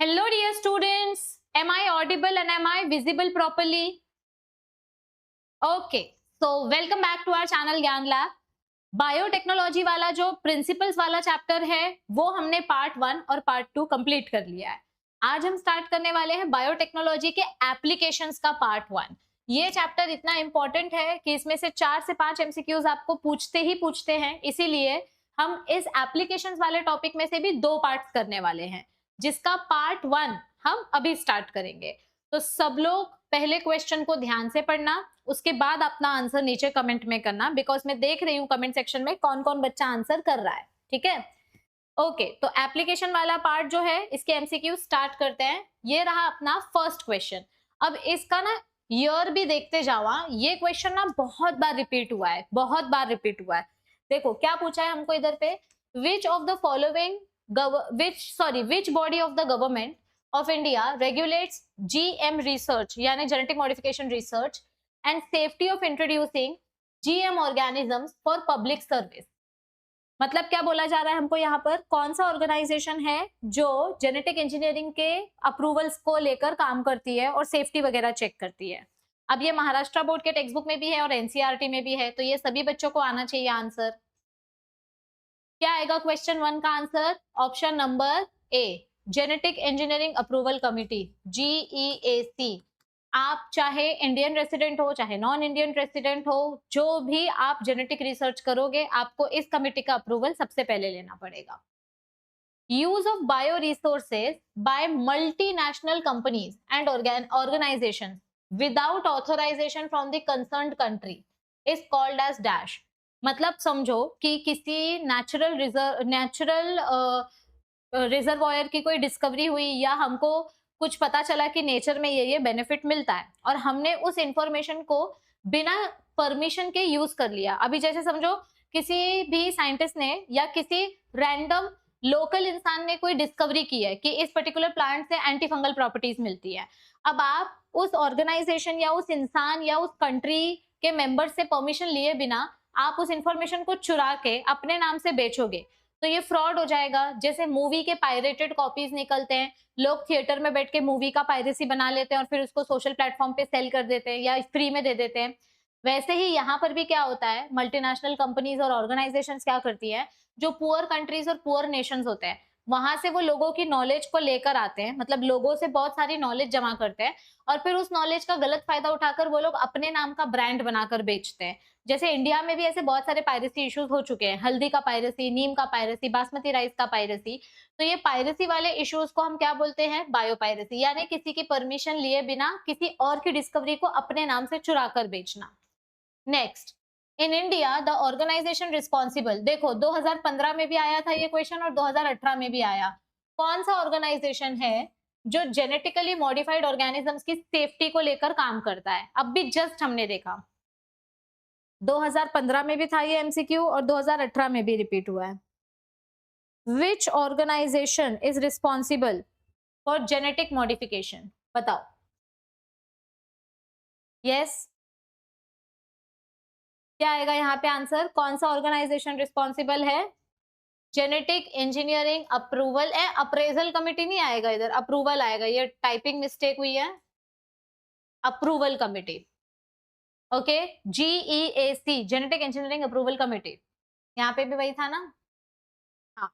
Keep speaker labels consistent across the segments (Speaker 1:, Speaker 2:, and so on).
Speaker 1: Hello dear students, am I audible and am I visible properly? Okay, so welcome back to our channel ज्ञान lab. Biotechnology वाला जो principles वाला chapter है वो हमने part 1 और पार्ट 2 कंप्लीट कर लिया है। आज हम स्टार्ट करने वाले हैं बायोटेक्नोलॉजी के एप्लीकेशंस का पार्ट 1। ये चैप्टर इतना इंपॉर्टेंट है कि इसमें से 4 से 5 एमसीक्यूज आपको पूछते ही पूछते हैं, इसीलिए हम इस एप्लीकेशंस वाले टॉपिक में से भी 2 पार्ट्स करने वाले हैं, जिसका पार्ट 1 हम अभी स्टार्ट करेंगे। तो सब लोग पहले क्वेश्चन को ध्यान से पढ़ना, उसके बाद अपना आंसर नीचे कमेंट में करना, बिकॉज मैं देख रही हूँ कमेंट सेक्शन में कौन कौन बच्चा आंसर कर रहा है। ठीक है, ओके। तो एप्लीकेशन वाला पार्ट जो है इसके एमसीक्यू स्टार्ट करते हैं। ये रहा अपना फर्स्ट क्वेश्चन। अब इसका ना ईयर भी देखते जाओ, ये क्वेश्चन ना बहुत बार रिपीट हुआ है, बहुत बार रिपीट हुआ है। देखो क्या पूछा है हमको इधर पे, which of the following which body of the government of India regulates GM research यानी genetic modification research and safety of introducing GM organisms for public service। मतलब क्या बोला जा रहा है हमको यहाँ पर, कौन सा ऑर्गेनाइजेशन है जो जेनेटिक इंजीनियरिंग के अप्रूवल्स को लेकर काम करती है और सेफ्टी वगैरह चेक करती है। अब ये महाराष्ट्र बोर्ड के टेक्स्ट बुक में भी है और एनसीईआरटी में भी है, तो ये सभी बच्चों को आना चाहिए आंसर। क्या आएगा क्वेश्चन 1 का answer? Option number A, genetic engineering approval committee, GEAC। आप चाहे इंडियन रेसिडेंट हो चाहे नॉन इंडियन रेसिडेंट हो, जो भी आप जेनेटिक रिसर्च करोगे आपको इस कमिटी का अप्रूवल सबसे पहले लेना पड़ेगा। Use of bio resources by multinational companies and organisations without authorisation from the concerned country is called as dash. मतलब समझो कि किसी नेचुरल रिजर्वॉयर की कोई डिस्कवरी हुई या हमको कुछ पता चला कि नेचर में ये बेनिफिट मिलता है और हमने उस इंफॉर्मेशन को बिना परमिशन के यूज कर लिया। अभी जैसे समझो किसी भी साइंटिस्ट ने या किसी रैंडम लोकल इंसान ने कोई डिस्कवरी की है कि इस पर्टिकुलर प्लांट से एंटी फंगल प्रॉपर्टीज मिलती है। अब आप उस ऑर्गेनाइजेशन या उस इंसान या उस कंट्री के मेंबर से परमिशन लिए बिना आप उस इंफॉर्मेशन को चुरा के अपने नाम से बेचोगे तो ये फ्रॉड हो जाएगा। जैसे मूवी के पायरेटेड कॉपीज निकलते हैं, लोग थिएटर में बैठ के मूवी का पायरेसी बना लेते हैं और फिर उसको सोशल प्लेटफॉर्म पे सेल कर देते हैं या फ्री में दे देते हैं। वैसे ही यहाँ पर भी क्या होता है, मल्टीनेशनल कंपनीज और ऑर्गेनाइजेशंस क्या करती है, जो पुअर कंट्रीज और पुअर नेशंस होते हैं वहां से वो लोगों की नॉलेज को लेकर आते हैं, मतलब लोगों से बहुत सारी नॉलेज जमा करते हैं और फिर उस नॉलेज का गलत फायदा उठाकर वो लोग अपने नाम का ब्रांड बनाकर बेचते हैं। जैसे इंडिया में भी ऐसे बहुत सारे पायरेसी इश्यूज हो चुके हैं, हल्दी का पायरेसी, नीम का पायरेसी, बासमती राइस का पायरेसी। तो ये पायरेसी वाले इश्यूज को हम क्या बोलते हैं? बायो पायरेसी, यानी किसी की परमिशन लिए बिना किसी और की डिस्कवरी को अपने नाम से चुरा कर बेचना। Next, in India the organisation responsible, देखो 2015 में भी आया था ये क्वेश्चन और 2018 में भी आया। कौन सा ऑर्गेनाइजेशन है जो जेनेटिकली मॉडिफाइड ऑर्गेनिजम्स की सेफ्टी को लेकर काम करता है? अब भी जस्ट हमने देखा 2015 में भी था ये एमसीक्यू और 2018 में भी रिपीट हुआ है। Which organization is responsible for genetic modification? बताओ। यस, क्या आएगा यहाँ पे आंसर? कौन सा ऑर्गेनाइजेशन रिस्पॉन्सिबल है? जेनेटिक इंजीनियरिंग अप्रूवल है, अप्रेजल कमिटी नहीं आएगा इधर, अप्रूवल आएगा। ये टाइपिंग मिस्टेक हुई है, approval committee. Okay, GEAC, genetic engineering approval committee. यहाँ पे भी वही था ना? हाँ,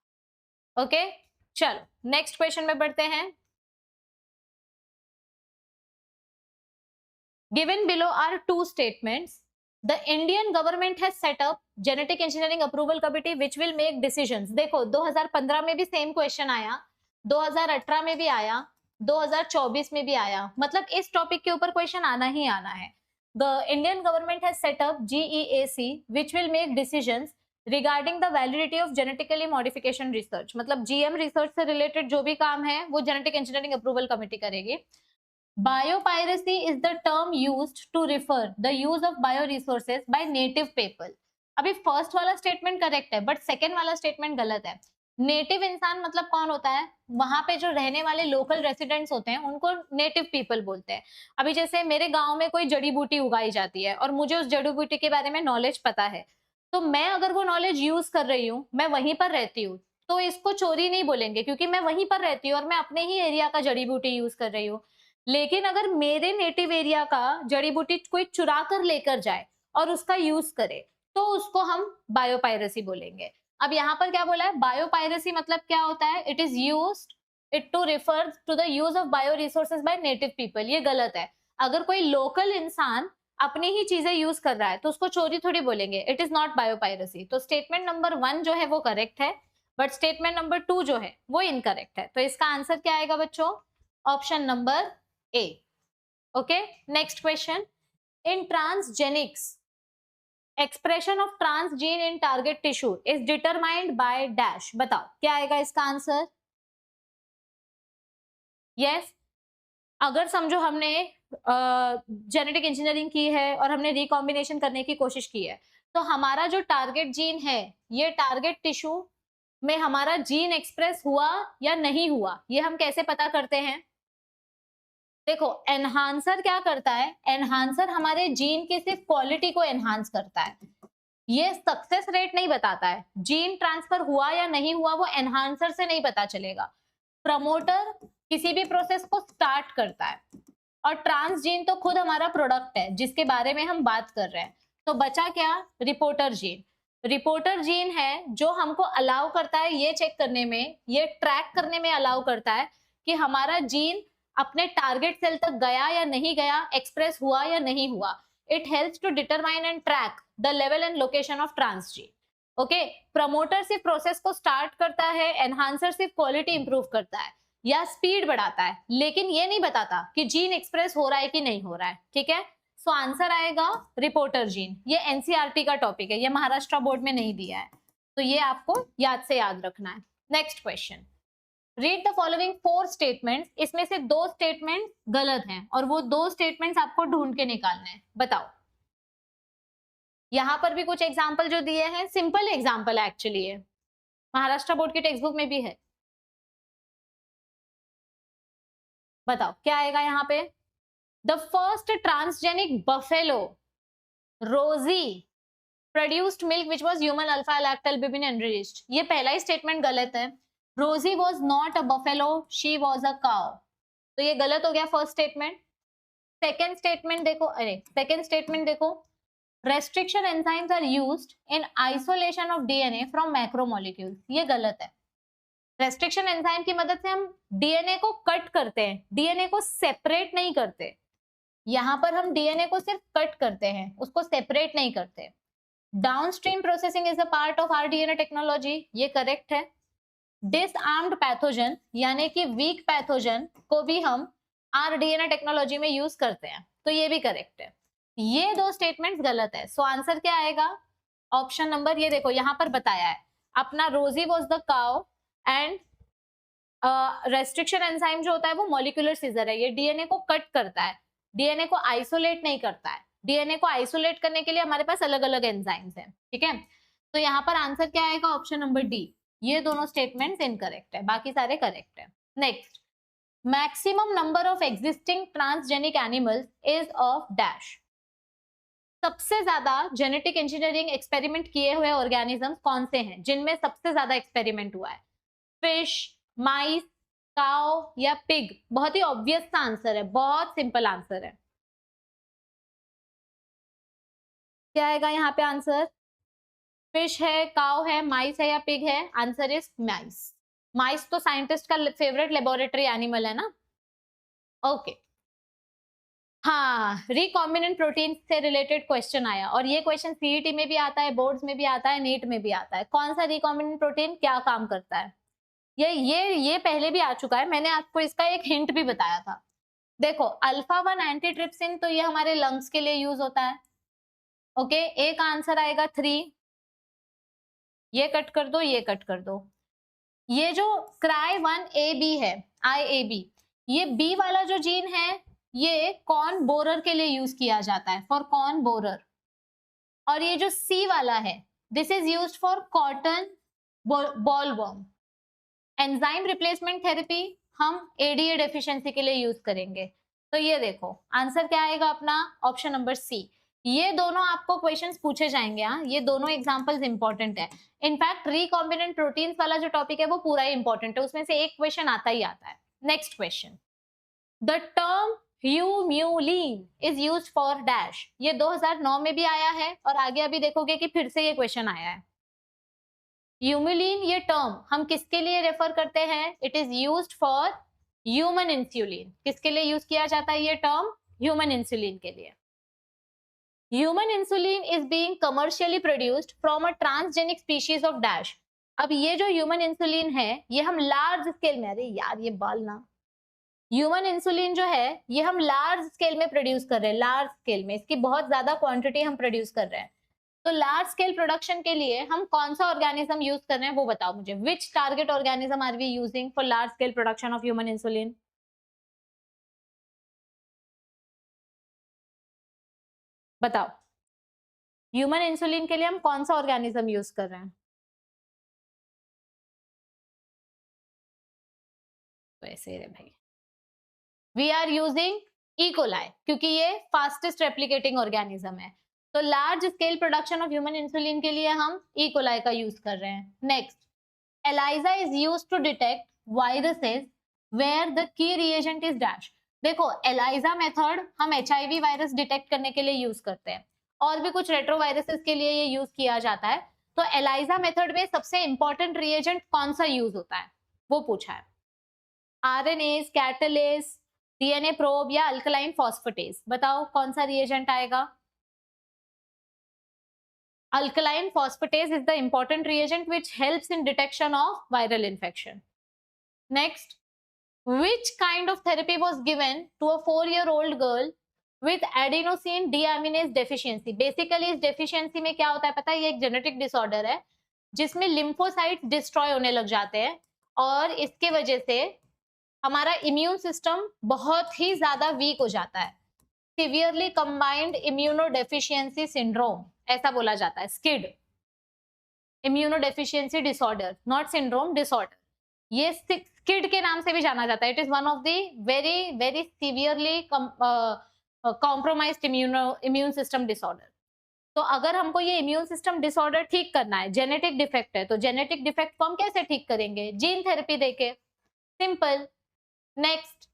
Speaker 1: ओके। चलो नेक्स्ट क्वेश्चन में बढ़ते हैं। Given below are 2 statements. The Indian government has set up genetic engineering approval committee which will make decisions। देखो 2015 में भी सेम क्वेश्चन आया, 2018 में भी आया, 2024 में भी आया, मतलब इस टॉपिक के ऊपर क्वेश्चन आना ही आना है। The Indian government has set up GEAC which will make decisions regarding the validity of genetically modification research। मतलब GM रिसर्च से रिलेटेड जो भी काम है वो जेनेटिक इंजीनियरिंग अप्रूवल कमिटी करेगी। Biopiracy is the term used to refer the use of bioresources by native people। अभी first वाला स्टेटमेंट करेक्ट है बट सेकेंड वाला स्टेटमेंट गलत है। नेटिव इंसान मतलब कौन होता है? वहां पे जो रहने वाले लोकल रेसिडेंट्स होते हैं उनको नेटिव पीपल बोलते हैं। अभी जैसे मेरे गांव में कोई जड़ी बूटी उगाई जाती है और मुझे उस जड़ी बूटी के बारे में नॉलेज पता है, तो मैं अगर वो नॉलेज यूज कर रही हूँ, मैं वहीं पर रहती हूँ, तो इसको चोरी नहीं बोलेंगे क्योंकि मैं वहीं पर रहती हूँ और मैं अपने ही एरिया का जड़ी बूटी यूज कर रही हूँ। लेकिन अगर मेरे नेटिव एरिया का जड़ी बूटी कोई चुरा कर लेकर जाए और उसका यूज करे तो उसको हम बायोपायरेसी बोलेंगे। अब यहाँ पर क्या बोला है, बायोपायरेसी मतलब क्या होता है, it is used it to refer to the use of bio resources by native people. ये गलत है। अगर कोई लोकल इंसान अपनी ही चीजें यूज कर रहा है तो उसको चोरी थोड़ी बोलेंगे, इट इज नॉट बायोपायरेसी। तो स्टेटमेंट नंबर 1 जो है वो करेक्ट है, बट स्टेटमेंट नंबर 2 जो है वो इनकरेक्ट है। तो इसका आंसर क्या आएगा बच्चों, option number A. Okay, next question, in transgenics expression of transgene in target tissue is determined by dash. बताओ क्या आएगा इसका आंसर। यस, अगर समझो हमने जेनेटिक इंजीनियरिंग की है और हमने रिकॉम्बिनेशन करने की कोशिश की है, तो हमारा जो टारगेट जीन है ये टारगेट टिश्यू में हमारा जीन एक्सप्रेस हुआ या नहीं हुआ, ये हम कैसे पता करते हैं। देखो, एनहांसर क्या करता है, एनहांसर हमारे जीन की सिर्फ क्वालिटी को एनहांस करता है, ये सक्सेस रेट नहीं बताता है। जीन ट्रांसफर हुआ या नहीं हुआ वो एनहांसर से नहीं पता चलेगा। प्रमोटर किसी भी प्रोसेस को स्टार्ट करता है और ट्रांसजीन तो खुद हमारा प्रोडक्ट है जिसके बारे में हम बात कर रहे हैं। तो बचा क्या, रिपोर्टर जीन। रिपोर्टर जीन है जो हमको अलाउ करता है ये चेक करने में, ये ट्रैक करने में अलाउ करता है कि हमारा जीन अपने टारगेट सेल तक गया या नहीं गया, एक्सप्रेस हुआ या नहीं हुआ। It helps to determine and track the level and location of transgene. Okay, promoter सिर्फ प्रोसेस को स्टार्ट करता है, एनहांसर सिर्फ क्वालिटी इंप्रूव करता है या स्पीड बढ़ाता है, लेकिन ये नहीं बताता कि जीन एक्सप्रेस हो रहा है कि नहीं हो रहा है। ठीक है, सो आंसर आएगा रिपोर्टर जीन। ये एनसीईआरटी का टॉपिक है, ये महाराष्ट्र बोर्ड में नहीं दिया है, तो ये आपको याद से याद रखना है। Next question, read the following 4 statements. इसमें से 2 स्टेटमेंट गलत हैं और वो 2 स्टेटमेंट्स आपको ढूंढ के निकालने हैं। बताओ, यहां पर भी कुछ एग्जाम्पल जो दिए हैं सिंपल एग्जाम्पल है एक्चुअली, ये महाराष्ट्र बोर्ड की टेक्स्ट बुक में भी है। बताओ क्या आएगा यहाँ पे, the first transgenic buffalo Rosie produced milk which was human alpha lactalbumin enriched. ये पहला ही स्टेटमेंट गलत है। Rosie was not a buffalo, she was a cow, तो ये गलत हो गया फर्स्ट स्टेटमेंट। सेकंड स्टेटमेंट देखो, अरे सेकंड स्टेटमेंट देखो, restriction enzymes are used in isolation of DNA from macromolecules, ये गलत है। रेस्ट्रिक्शन एंजाइम की मदद से हम डीएनए को कट करते हैं, डीएनए को सेपरेट नहीं करते। यहां पर हम डीएनए को सिर्फ कट करते हैं, उसको सेपरेट नहीं करते। Downstream processing is a part of R DNA technology, ये करेक्ट है। डिसआर्म्ड पैथोजन यानी कि वीक पैथोजन को भी हम आर डीएनए टेक्नोलॉजी में यूज करते हैं, तो ये भी करेक्ट है। ये 2 स्टेटमेंट्स गलत है, सो आंसर क्या आएगा, ऑप्शन नंबर, ये देखो यहां पर बताया है अपना, रोजी was the cow and restriction enzyme जो होता है वो मॉलिक्यूलर सीजर है, ये डीएनए को कट करता है, डीएनए को आइसोलेट नहीं करता है। डीएनए को आइसोलेट करने के लिए हमारे पास अलग अलग एंजाइम्स हैं। ठीक है, तो यहाँ पर आंसर क्या आएगा, ऑप्शन नंबर डी। ये दोनों स्टेटमेंट्स इनकरेक्ट है, बाकी सारे करेक्ट है। Next, maximum number of existing transgenic animals is of dash. सबसे ज्यादा जेनेटिक इंजीनियरिंग एक्सपेरिमेंट किए हुए ऑर्गेनिजम्स कौन से हैं, जिनमें सबसे ज्यादा एक्सपेरिमेंट हुआ है, फिश, माइस, काउ या पिग। बहुत ही ऑब्वियस सा आंसर है, बहुत सिंपल आंसर है। क्या आएगा यहाँ पे आंसर, फिश है, काउ है, माइस है या पिग है, आंसर इज माइस। माइस तो साइंटिस्ट का फेवरेट लेबोरेटरी एनिमल है ना। ओके, हाँ, रिकॉम्बिनेंट प्रोटीन से रिलेटेड क्वेश्चन आया और ये क्वेश्चन सीईटी में भी आता है, बोर्ड्स में भी आता है, नीट में भी आता है। कौन सा रिकॉम्बिनेंट प्रोटीन क्या काम करता है, ये पहले भी आ चुका है, मैंने आपको इसका एक हिंट भी बताया था। देखो, अल्फा 1 एंटीट्रिप्सिन, तो ये हमारे लंग्स के लिए यूज होता है। ओके, एक आंसर आएगा 3, ये कट कर दो, ये कट कर दो। ये जो CRY1AB है, IAB, ये बी वाला जो जीन है ये कॉर्न बोरर के लिए यूज किया जाता है, फॉर कॉर्न बोरर। और ये जो सी वाला है, this is used for cotton bollworm. Enzyme replacement therapy हम एडीए डेफिशिएंसी के लिए यूज करेंगे। तो ये देखो आंसर क्या आएगा अपना, ऑप्शन नंबर सी। ये दोनों आपको क्वेश्चंस पूछे जाएंगे। हाँ, ये दोनों एग्जांपल्स इंपॉर्टेंट है। इनफैक्ट रिकॉम्बिनेंट प्रोटीन्स वाला जो टॉपिक है वो पूरा ही इंपॉर्टेंट है, उसमें से एक क्वेश्चन आता ही आता है। Next question, the term Humulin is used for dash. ये 2009 में भी आया है और आगे अभी देखोगे कि फिर से ये क्वेश्चन आया है। ह्यूम्यूलिन ये टर्म हम किसके लिए रेफर करते हैं? It is used for human insulin. किसके लिए यूज किया जाता है ये टर्म? ह्यूमन इंसुलिन के लिए। Human insulin is being commercially produced from a transgenic species of dash. अब ये जो ह्यूमन इंसुलिन है ये हम लार्ज स्केल में, अरे यार ये बाल ना, ह्यूमन इंसुलिन जो है ये हम लार्ज स्केल में प्रोड्यूस कर रहे हैं, लार्ज स्केल में इसकी बहुत ज्यादा क्वांटिटी हम प्रोड्यूस कर रहे हैं। तो लार्ज स्केल प्रोडक्शन के लिए हम कौन सा ऑर्गेनिज्म यूज कर रहे हैं वो बताओ मुझे। Which target organism are we using for large scale production of human insulin? बताओ, ह्यूमन इंसुलिन के लिए हम कौन सा ऑर्गेनिज्म यूज कर रहे हैं? तो ऐसे रे भाई, we are using E coli क्योंकि ये फास्टेस्ट रेप्लिकेटिंग ऑर्गेनिज्म है। तो large scale production of human insulin के लिए हम ई कोलाई का यूज कर रहे हैं। Next, ELISA is used to detect viruses where the key reagent is dash। देखो ELISA मेथड हम HIV वायरस डिटेक्ट करने के लिए यूज करते हैं और भी कुछ रेट्रोवायरसेस के लिए ये यूज किया जाता है। तो ELISA मेथड में सबसे इंपॉर्टेंट रिएजेंट कौन सा यूज होता है वो पूछा है। RNase, कैटलेस, DNA प्रोब या अल्कलाइन फॉस्फेटेज? बताओ कौन सा रिएजेंट आएगा? Alkaline phosphatase is the important reagent which helps in detection of viral infection. Next, which kind of therapy was given to a 4-year-old girl with adenosine deaminase deficiency? Basically इस deficiency में क्या होता है पता है? ये एक genetic disorder है जिसमें lymphocytes destroy होने लग जाते हैं और इसके वजह से हमारा immune system बहुत ही ज्यादा weak हो जाता है। Severely combined immunodeficiency syndrome ऐसा बोला जाता है, skid, immunodeficiency disorder, not syndrome, disorder. ये स्किड के नाम से भी जाना जाता है। It is one of the very very severely compromised immune system disorder. तो अगर हमको ये इम्यून सिस्टम डिसऑर्डर ठीक करना है, जेनेटिक डिफेक्ट है, तो जेनेटिक डिफेक्ट को हम कैसे ठीक करेंगे? जीन थेरेपी देके, simple. Next,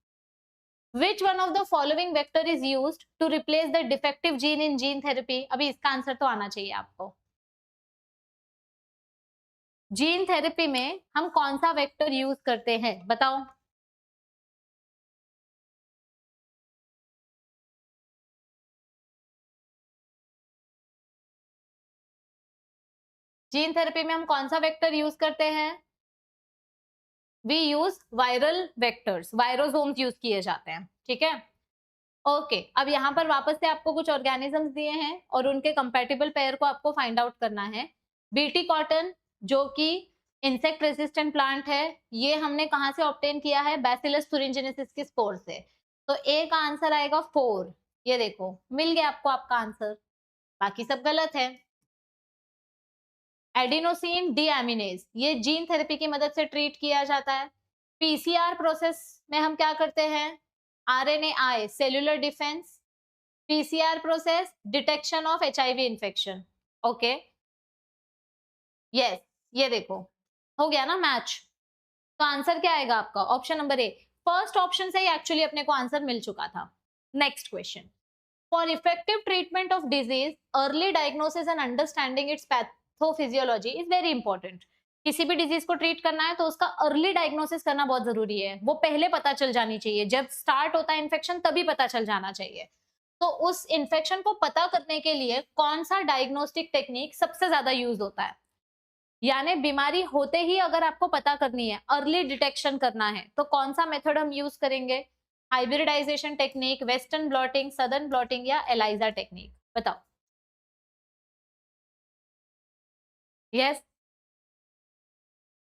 Speaker 1: Which one of the following vector is used to replace the defective gene in gene therapy? अभी इसका आंसर तो आना चाहिए आपको। जीन थेरेपी में हम कौन सा वेक्टर यूज करते हैं बताओ? जीन थेरेपी में हम कौन सा वेक्टर यूज करते हैं? We use viral vectors, virosomes use किए जाते हैं, ठीक है। ओके, अब यहाँ पर वापस से आपको कुछ ऑर्गेनिजम्स दिए हैं और उनके कंपैटिबल पेयर को आपको फाइंड आउट करना है। बीटी कॉटन जो कि इंसेक्ट रेजिस्टेंट प्लांट है, ये हमने कहाँ से ऑब्टेन किया है? बैसिलस thuringiensis के स्पोर से। तो ए का आंसर आएगा 4। ये देखो मिल गया आपको आपका आंसर, बाकी सब गलत है। एडिनोसिन डीएमिनेज ये जीन थेरेपी की मदद से ट्रीट किया जाता है। पीसीआर प्रोसेस में हम क्या करते हैं? RNAi cellular defence, PCR process detection of HIV infection. Okay, yes, ये देखो हो गया ना मैच। तो आंसर क्या आएगा आपका? Option number A. First option से ही एक्चुअली अपने को आंसर मिल चुका था। Next question, for effective treatment of disease early diagnosis and understanding its pathophysiology is very important. किसी भी डिजीज को ट्रीट करना है तो उसका अर्ली डायग्नोसिस करना बहुत जरूरी है, वो पहले पता चल जानी चाहिए। जब स्टार्ट होता है इन्फेक्शन तभी पता चल जाना चाहिए। तो उस इन्फेक्शन को पता करने के लिए कौन सा डायग्नोस्टिक टेक्निक सबसे ज्यादा यूज होता है? यानी बीमारी होते ही अगर आपको पता करनी है, अर्ली डिटेक्शन करना है, तो कौन सा मेथड हम यूज करेंगे? Hybridization technique, western blotting, southern blotting या एलाइजा टेक्निक? बताओ। यस,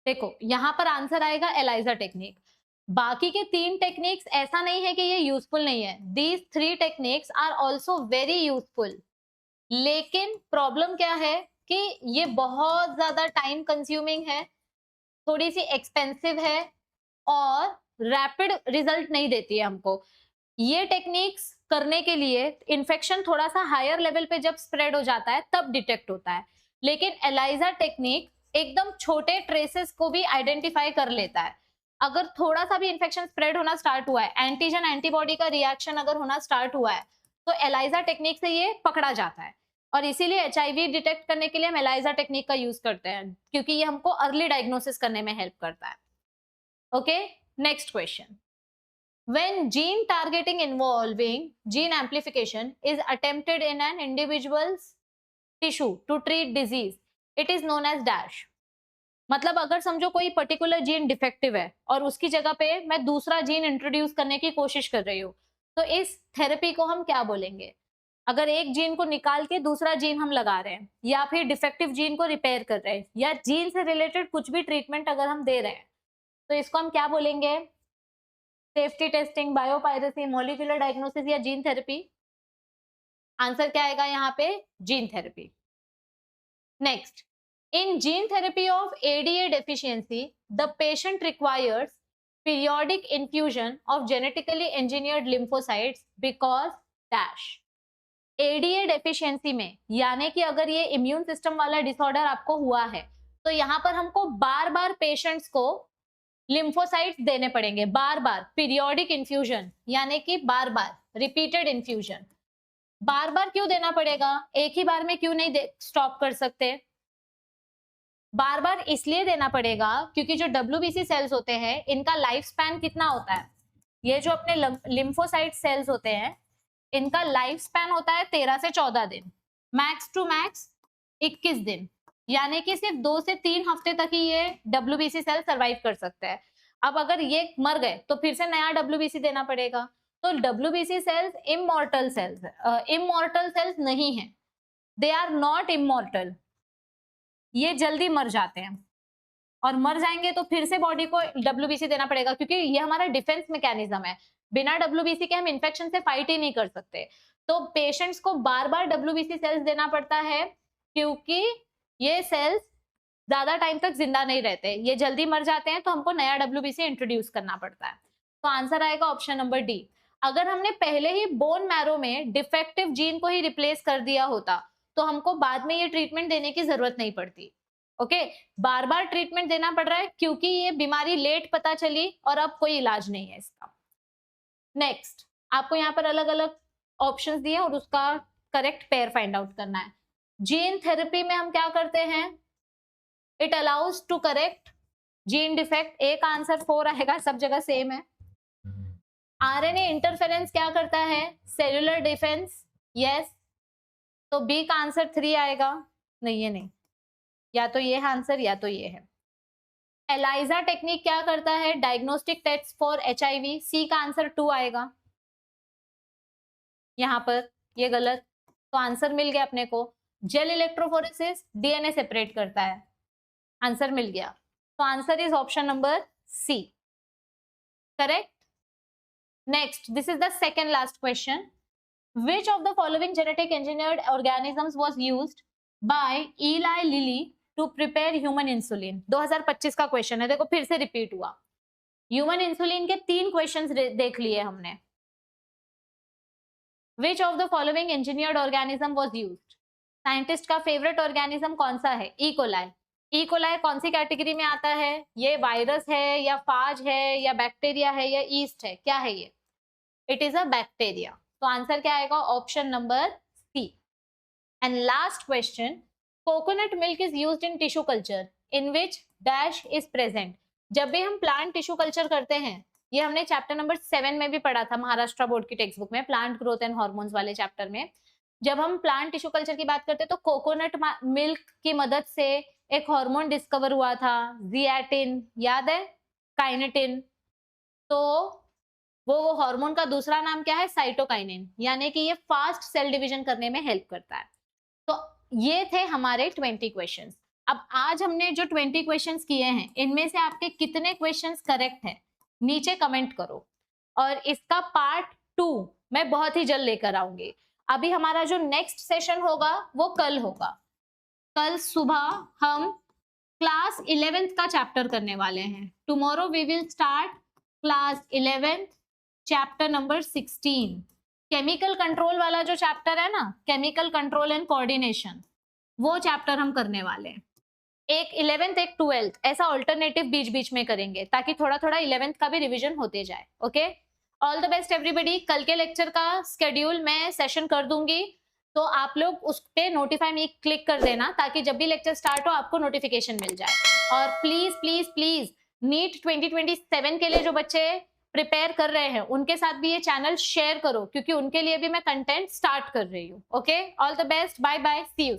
Speaker 1: देखो यहां पर आंसर आएगा एलाइजा टेक्निक। बाकी के 3 टेक्निक्स ऐसा नहीं है कि ये यूजफुल नहीं है, these 3 techniques are also very useful. लेकिन प्रॉब्लम क्या है कि ये बहुत ज्यादा टाइम कंज्यूमिंग है, थोड़ी सी एक्सपेंसिव है और रैपिड रिजल्ट नहीं देती है हमको। ये टेक्निक्स करने के लिए इन्फेक्शन थोड़ा सा हायर लेवल पे जब स्प्रेड हो जाता है तब डिटेक्ट होता है, लेकिन एलाइजा टेक्निक एकदम छोटे ट्रेसेस को भी आइडेंटिफाई कर लेता है। अगर थोड़ा सा भी इन्फेक्शन स्प्रेड होना स्टार्ट हुआ है, एंटीजन एंटीबॉडी का रिएक्शन अगर होना स्टार्ट हुआ है, तो एलाइजा टेक्निक से ये पकड़ा जाता है। और इसीलिए एचआईवी डिटेक्ट करने के लिए हम एलाइजा टेक्निक का यूज करते हैं, क्योंकि ये हमको अर्ली डायग्नोसिस करने में हेल्प करता है। Okay, next question. When gene targeting involving gene amplification is attempted in an individual's tissue to treat disease, it is known as dash. मतलब अगर समझो कोई पर्टिकुलर जीन डिफेक्टिव है और उसकी जगह पे मैं दूसरा जीन इंट्रोड्यूस करने की कोशिश कर रही हूँ, तो इस थेरेपी को हम क्या बोलेंगे? अगर एक जीन को निकाल के दूसरा जीन हम लगा रहे हैं, या फिर डिफेक्टिव जीन को रिपेयर कर रहे हैं, या जीन से रिलेटेड कुछ भी ट्रीटमेंट अगर हम दे रहे हैं, तो इसको हम क्या बोलेंगे? Safety testing, biopiracy, molecular diagnosis या जीन थेरेपी? आंसर क्या आएगा यहाँ पे? Gene therapy. Next, in gene therapy of ADA deficiency the patient requires periodic infusion of genetically engineered lymphocytes because dash. ADA deficiency में, यानी कि अगर ये इम्यून सिस्टम वाला डिसऑर्डर आपको हुआ है, तो यहाँ पर हमको बार बार पेशेंट्स को लिम्फोसाइट्स देने पड़ेंगे, बार बार, पीरियोडिक इन्फ्यूजन, यानी कि बार बार, रिपीटेड इन्फ्यूजन। बार बार क्यों देना पड़ेगा? एक ही बार में क्यों नहीं स्टॉप कर सकते? बार बार इसलिए देना पड़ेगा क्योंकि जो WBC सेल्स होते हैं, इनका लाइफ स्पैन कितना होता है? ये जो अपने लिम्फोसाइट सेल्स होते हैं, इनका लाइफ स्पैन होता है 13 से 14 दिन, मैक्स टू मैक्स 21 दिन, यानी कि सिर्फ 2 से 3 हफ्ते तक ही ये WBC सेल सरवाइव कर सकते हैं। अब अगर ये मर गए तो फिर से नया WBC देना पड़ेगा। तो WBC cells immortal cells, immortal cells नहीं है, दे आर नॉट इमॉर्टल। ये जल्दी मर जाते हैं, और मर जाएंगे तो फिर से बॉडी को WBC देना पड़ेगा, क्योंकि ये हमारा डिफेंस मैकेनिज्म है। बिना WBC के हम इन्फेक्शन से फाइट ही नहीं कर सकते। तो पेशेंट्स को बार बार WBC सेल्स देना पड़ता है, क्योंकि ये सेल्स ज्यादा टाइम तक जिंदा नहीं रहते, ये जल्दी मर जाते हैं, तो हमको नया WBC इंट्रोड्यूस करना पड़ता है। तो आंसर आएगा ऑप्शन नंबर डी। अगर हमने पहले ही बोन मैरो में डिफेक्टिव जीन को ही रिप्लेस कर दिया होता, तो हमको बाद में ये ट्रीटमेंट देने की जरूरत नहीं पड़ती। ओके, बार बार ट्रीटमेंट देना पड़ रहा है क्योंकि ये बीमारी लेट पता चली और अब कोई इलाज नहीं है इसका। नेक्स्ट, आपको यहाँ पर अलग अलग ऑप्शंस दिए और उसका करेक्ट पेयर फाइंड आउट करना है। जीन थेरेपी में हम क्या करते हैं? It allows to correct gene defect, एक आंसर 4 आएगा, सब जगह सेम है। आरएनए इंटरफेरेंस क्या करता है? सेलुलर डिफेंस, यस, तो बी का आंसर 3 आएगा। नहीं, ये नहीं, या तो ये है आंसर या तो ये है। एलाइजा टेक्निक क्या करता है? डायग्नोस्टिक टेस्ट फॉर HIV, सी का आंसर 2 आएगा। यहाँ पर ये गलत, तो आंसर मिल गया अपने को। जेल इलेक्ट्रोफोरेसिस DNA सेपरेट करता है, आंसर मिल गया। तो answer is option number C, correct. Next, this is the second last question. Which of the following genetic engineered organisms was used by Eli Lilly to prepare human insulin? 2025 का question है, देखो फिर से repeat हुआ। Human insulin के 3 questions देख लिए हमने। Which of the following engineered organism was used? Scientist का फेवरेट ऑर्गेनिज्म कौन सा है? E coli. ई कोलाई कौन सी कैटेगरी में आता है? ये वायरस है या फाज है या बैक्टीरिया है या ईस्ट है? क्या है ये? It is a bacteria. तो आंसर क्या आएगा? Option number C. And last question, coconut milk is used in tissue culture in which dash is present. जब भी हम प्लांट टिश्यू कल्चर करते हैं, ये हमने चैप्टर नंबर 7 में भी पढ़ा था, महाराष्ट्र बोर्ड की टेक्स्ट बुक में, प्लांट ग्रोथ एंड हॉर्मोन्स वाले चैप्टर में। जब हम प्लांट टिश्यू कल्चर की बात करते हैं तो कोकोनट मिल्क की मदद से एक हार्मोन डिस्कवर हुआ था, जियाटिन, याद है? काइनेटिन। तो वो हार्मोन का दूसरा नाम क्या है? साइटोकाइनिन, यानी कि ये फास्ट सेल डिवीजन करने में हेल्प करता है। तो ये थे हमारे 20 क्वेश्चंस। अब आज हमने जो 20 क्वेश्चंस किए हैं, इनमें से आपके कितने क्वेश्चंस करेक्ट हैं नीचे कमेंट करो, और इसका पार्ट 2 मैं बहुत ही जल्द लेकर आऊंगी। अभी हमारा जो नेक्स्ट सेशन होगा वो कल होगा। कल सुबह हम क्लास 11th का चैप्टर करने वाले हैं। Tomorrow we will start class 11th chapter number 16। Chemical control वाला जो चैप्टर है ना, केमिकल कंट्रोल एंड कोऑर्डिनेशन, वो चैप्टर हम करने वाले हैं। एक 11th एक 12th ऐसा ऑल्टरनेटिव बीच बीच में करेंगे ताकि थोड़ा थोड़ा 11th का भी रिवीजन होते जाए। Okay, all the best everybody. कल के लेक्चर का शेड्यूल मैं सेशन कर दूंगी, तो आप लोग उस पे नोटिफाई मी क्लिक कर देना ताकि जब भी लेक्चर स्टार्ट हो आपको नोटिफिकेशन मिल जाए। और प्लीज प्लीज प्लीज नीट 2027 के लिए जो बच्चे प्रिपेयर कर रहे हैं उनके साथ भी ये चैनल शेयर करो, क्योंकि उनके लिए भी मैं कंटेंट स्टार्ट कर रही हूँ। Okay, all the best, bye bye, see you.